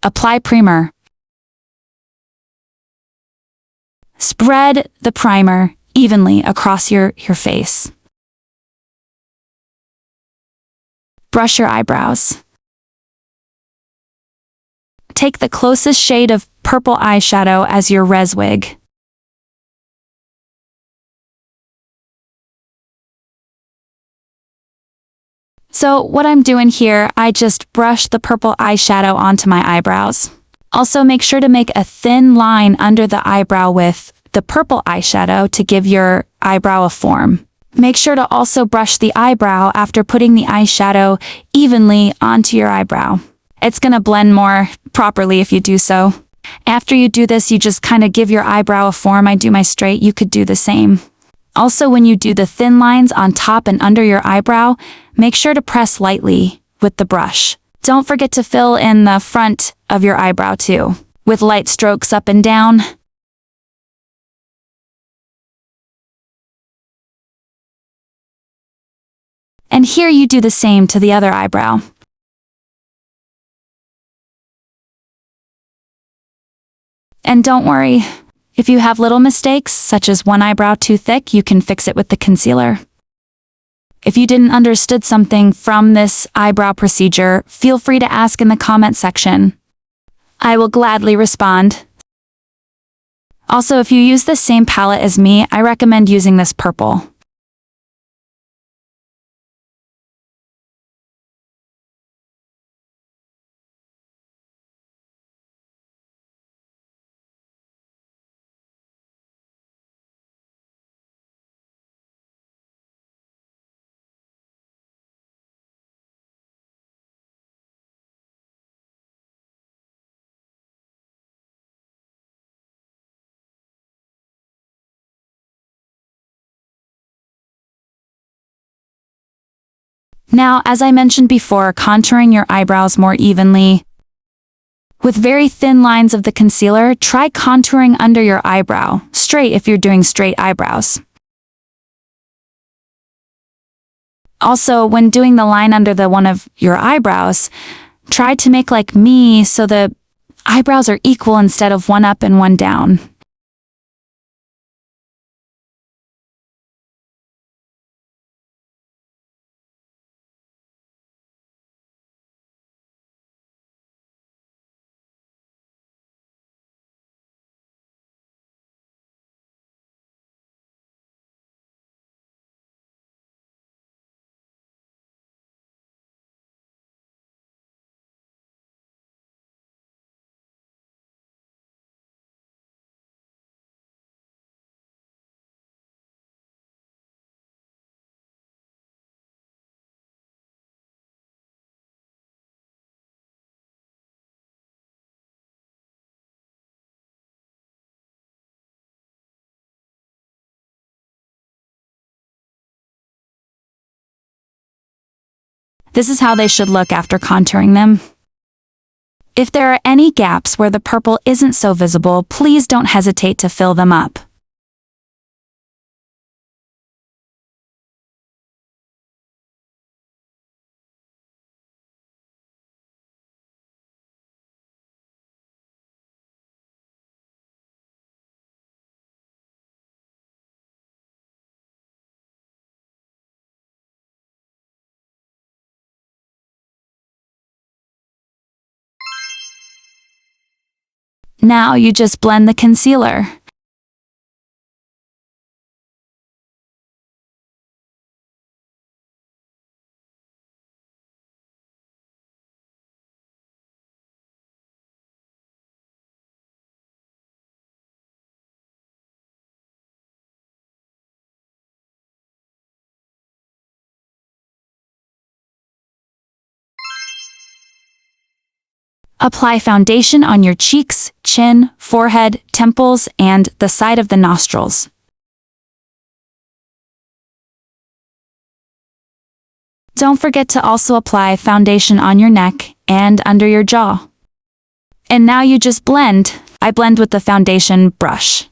Apply primer. Spread the primer evenly across your face. Brush your eyebrows. Take the closest shade of purple eyeshadow as your Reze wig. So what I'm doing here, I just brush the purple eyeshadow onto my eyebrows. Also make sure to make a thin line under the eyebrow with the purple eyeshadow to give your eyebrow a form. Make sure to also brush the eyebrow after putting the eyeshadow evenly onto your eyebrow. It's gonna blend more properly if you do so. After you do this, you just kind of give your eyebrow a form. I do my straight, you could do the same. Also, when you do the thin lines on top and under your eyebrow, make sure to press lightly with the brush. Don't forget to fill in the front of your eyebrow too, with light strokes up and down. And here you do the same to the other eyebrow. And don't worry, if you have little mistakes, such as one eyebrow too thick, you can fix it with the concealer. If you didn't understood something from this eyebrow procedure, feel free to ask in the comment section. I will gladly respond. Also, if you use the same palette as me, I recommend using this purple. Now, as I mentioned before, contouring your eyebrows more evenly. With very thin lines of the concealer, try contouring under your eyebrow, straight if you're doing straight eyebrows. Also, when doing the line under the one of your eyebrows, try to make like me so the eyebrows are equal instead of one up and one down. This is how they should look after contouring them. If there are any gaps where the purple isn't so visible, please don't hesitate to fill them up. Now you just blend the concealer. Apply foundation on your cheeks, chin, forehead, temples, and the side of the nostrils. Don't forget to also apply foundation on your neck and under your jaw. And now you just blend. I blend with the foundation brush.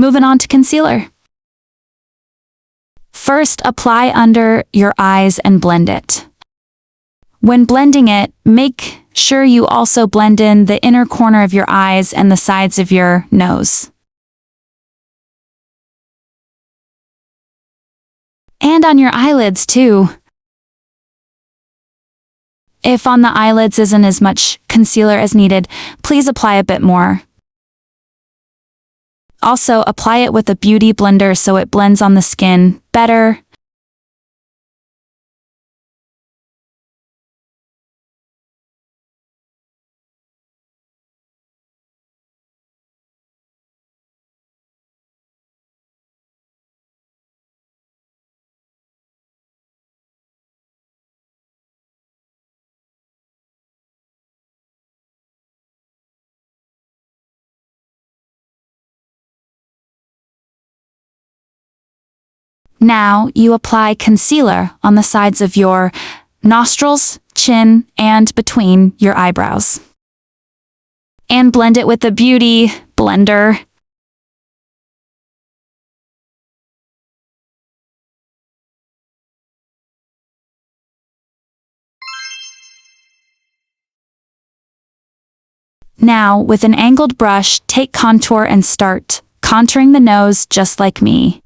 Moving on to concealer. First, apply under your eyes and blend it. When blending it, make sure you also blend in the inner corner of your eyes and the sides of your nose. And on your eyelids too. If on the eyelids isn't as much concealer as needed, please apply a bit more. Also, apply it with a beauty blender so it blends on the skin better. Now you apply concealer on the sides of your nostrils, chin, and between your eyebrows. And blend it with the beauty blender. Now, with an angled brush, take contour and start contouring the nose just like me.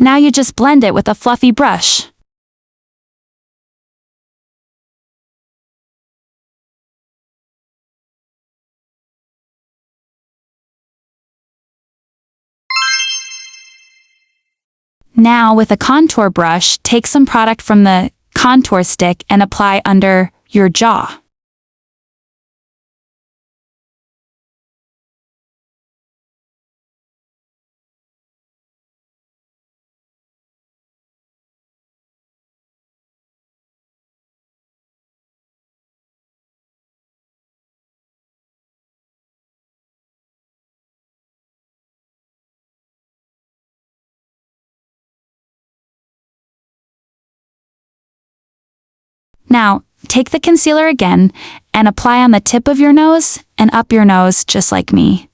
Now you just blend it with a fluffy brush. Now with a contour brush, take some product from the contour stick and apply under your jaw. Now, take the concealer again and apply on the tip of your nose and up your nose just like me.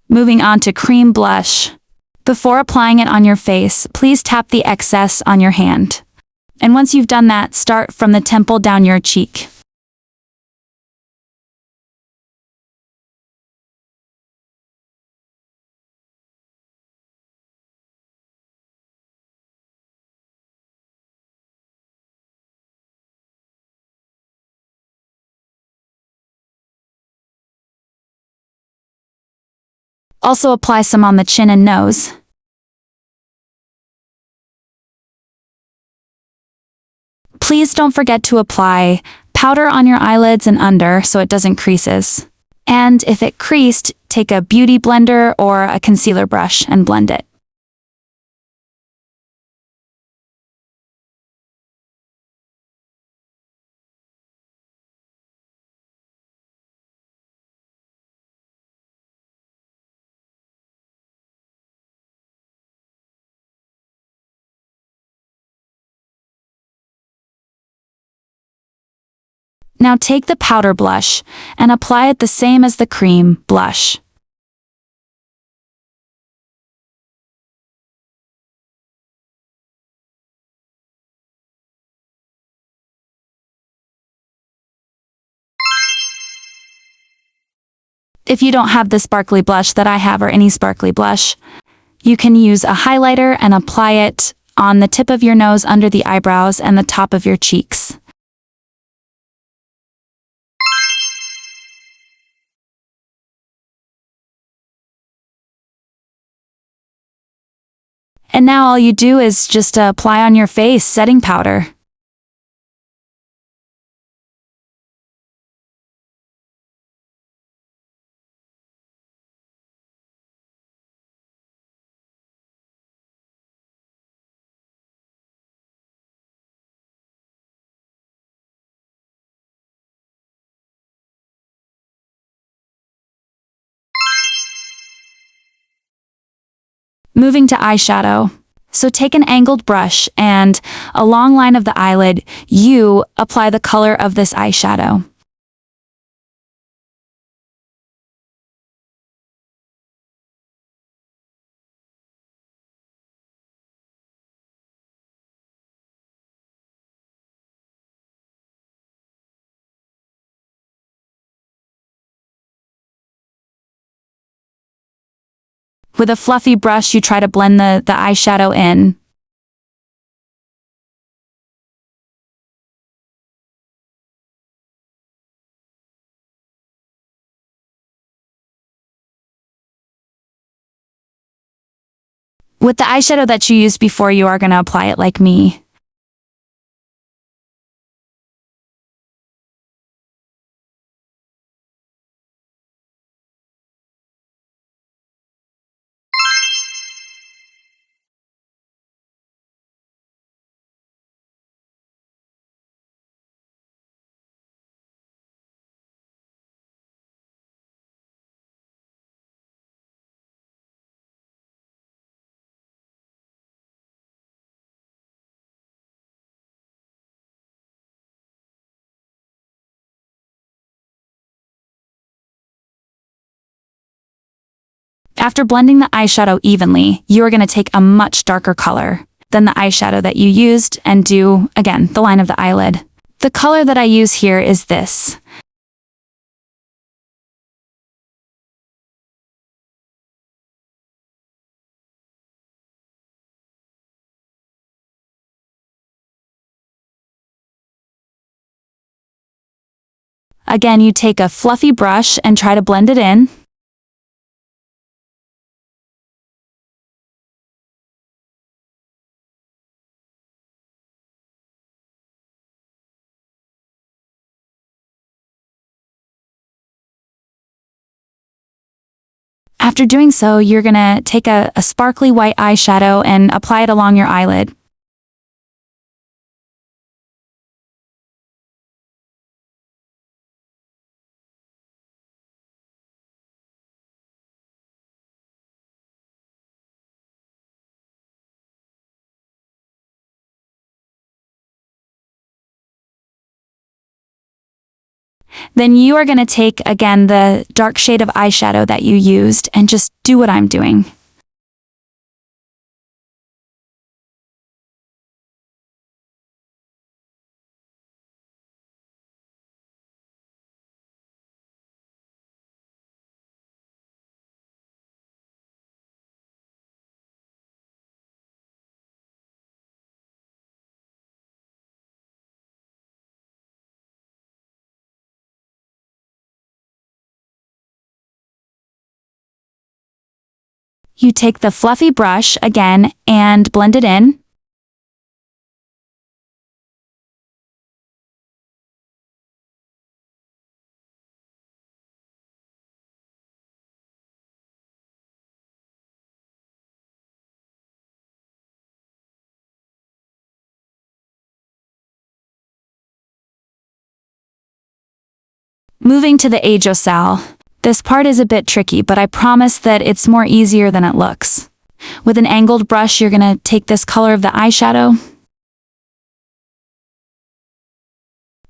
Moving on to cream blush. Before applying it on your face, please tap the excess on your hand. And once you've done that, start from the temple down your cheek. Also apply some on the chin and nose. Please don't forget to apply powder on your eyelids and under so it doesn't creases. And if it creased, take a beauty blender or a concealer brush and blend it. Now take the powder blush and apply it the same as the cream blush. If you don't have the sparkly blush that I have or any sparkly blush, you can use a highlighter and apply it on the tip of your nose, under the eyebrows, and the top of your cheeks. And now all you do is just apply on your face setting powder. Moving to eyeshadow. So take an angled brush and a long line of the eyelid, you apply the color of this eyeshadow. With a fluffy brush, you try to blend the eyeshadow in. With the eyeshadow that you used before, you are going to apply it like me. After blending the eyeshadow evenly, you are going to take a much darker color than the eyeshadow that you used and do, again, the line of the eyelid. The color that I use here is this. Again, you take a fluffy brush and try to blend it in. After doing so, you're going to take a sparkly white eyeshadow and apply it along your eyelid. Then you are going to take, again, the dark shade of eyeshadow that you used and just do what I'm doing. You take the fluffy brush again and blend it in. Moving to the Ajosal. This part is a bit tricky, but I promise that it's more easier than it looks. With an angled brush, you're going to take this color of the eyeshadow,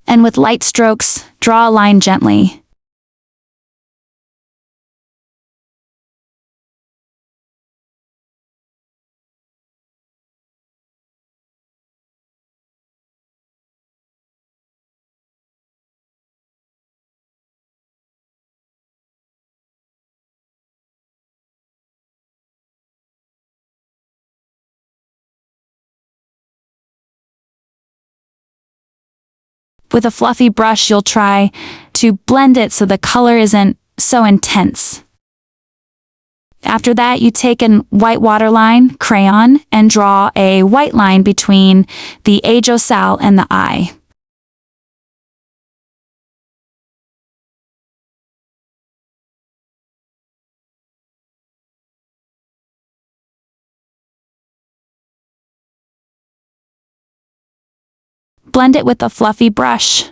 and with light strokes, draw a line gently. With a fluffy brush, you'll try to blend it so the color isn't so intense. After that, you take a white waterline crayon and draw a white line between the ajosalle and the eye. Blend it with a fluffy brush.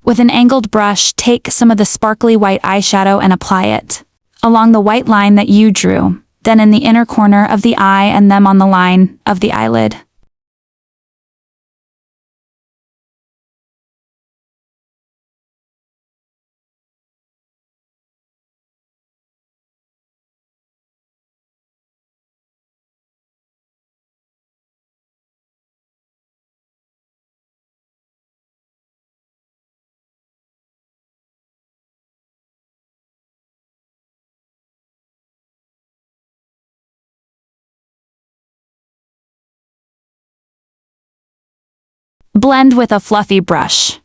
With an angled brush, take some of the sparkly white eyeshadow and apply it along the white line that you drew, then in the inner corner of the eye and then on the line of the eyelid. Blend with a fluffy brush.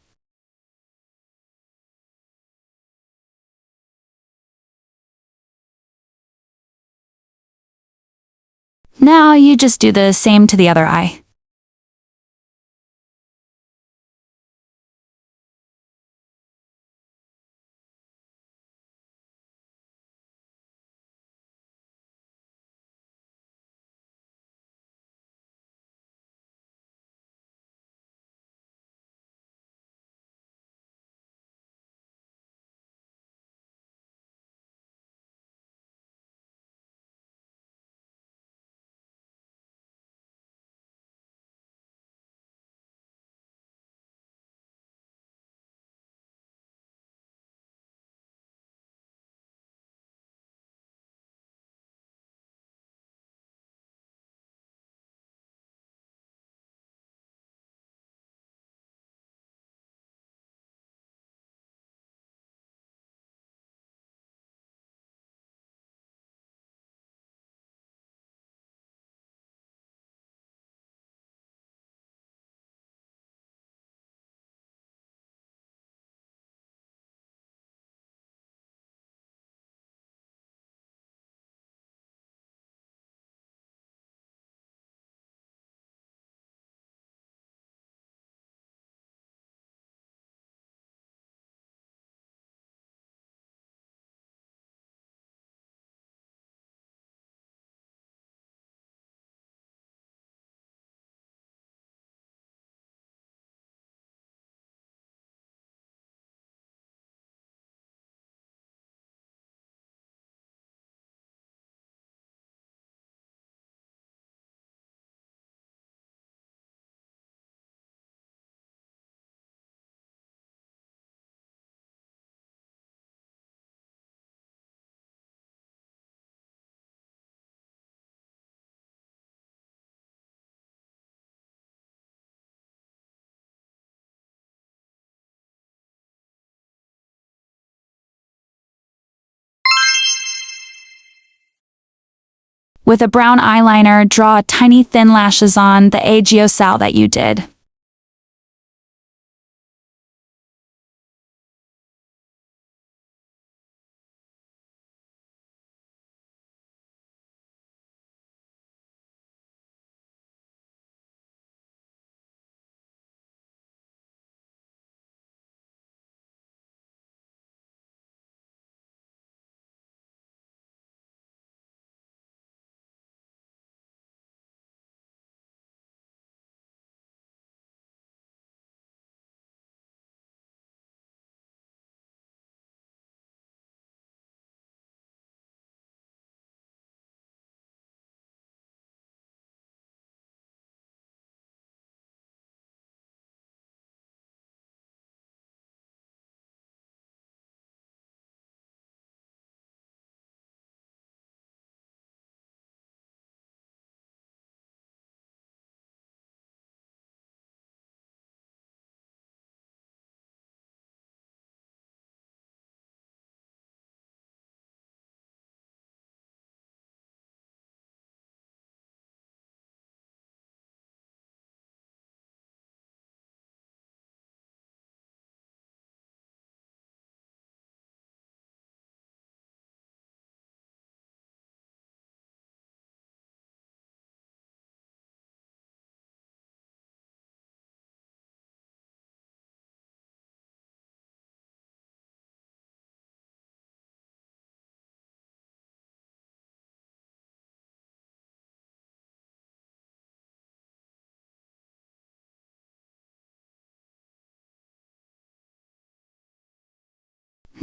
Now you just do the same to the other eye. With a brown eyeliner, draw tiny thin lashes on the ajosalle that you did.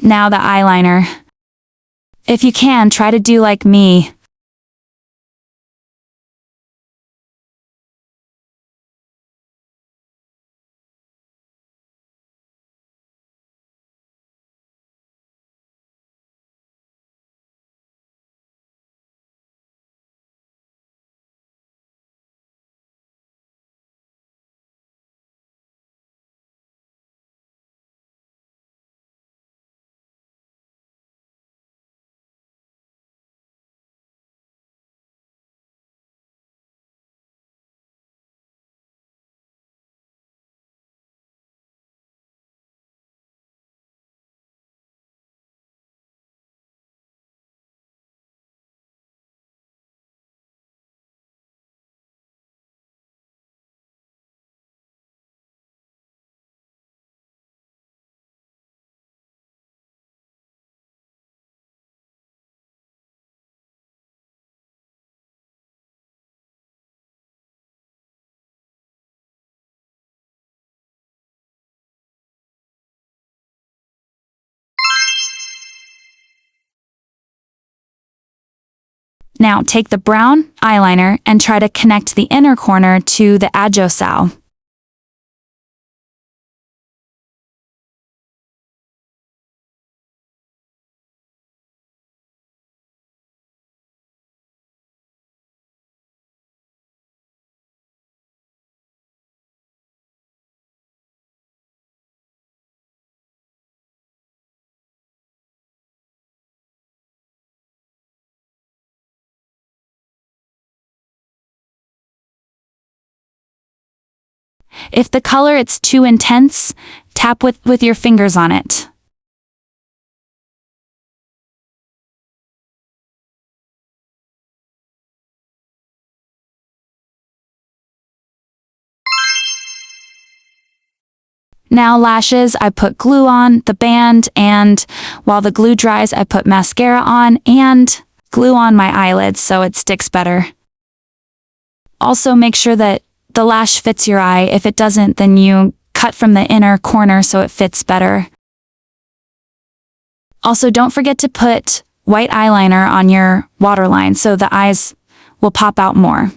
Now the eyeliner. If you can, try to do like me. Now take the brown eyeliner and try to connect the inner corner to the adjosao. If the color is too intense, tap with your fingers on it. Now lashes, I put glue on the band, and while the glue dries, I put mascara on and glue on my eyelids so it sticks better. Also make sure that the lash fits your eye. If it doesn't, then you cut from the inner corner so it fits better. Also, don't forget to put white eyeliner on your waterline so the eyes will pop out more.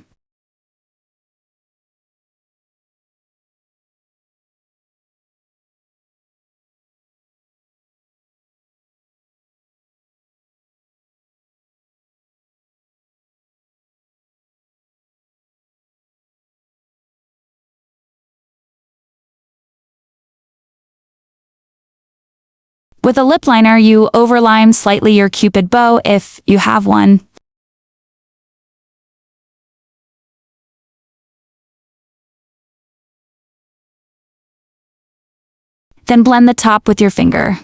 With a lip liner, you overline slightly your cupid bow if you have one. Then blend the top with your finger.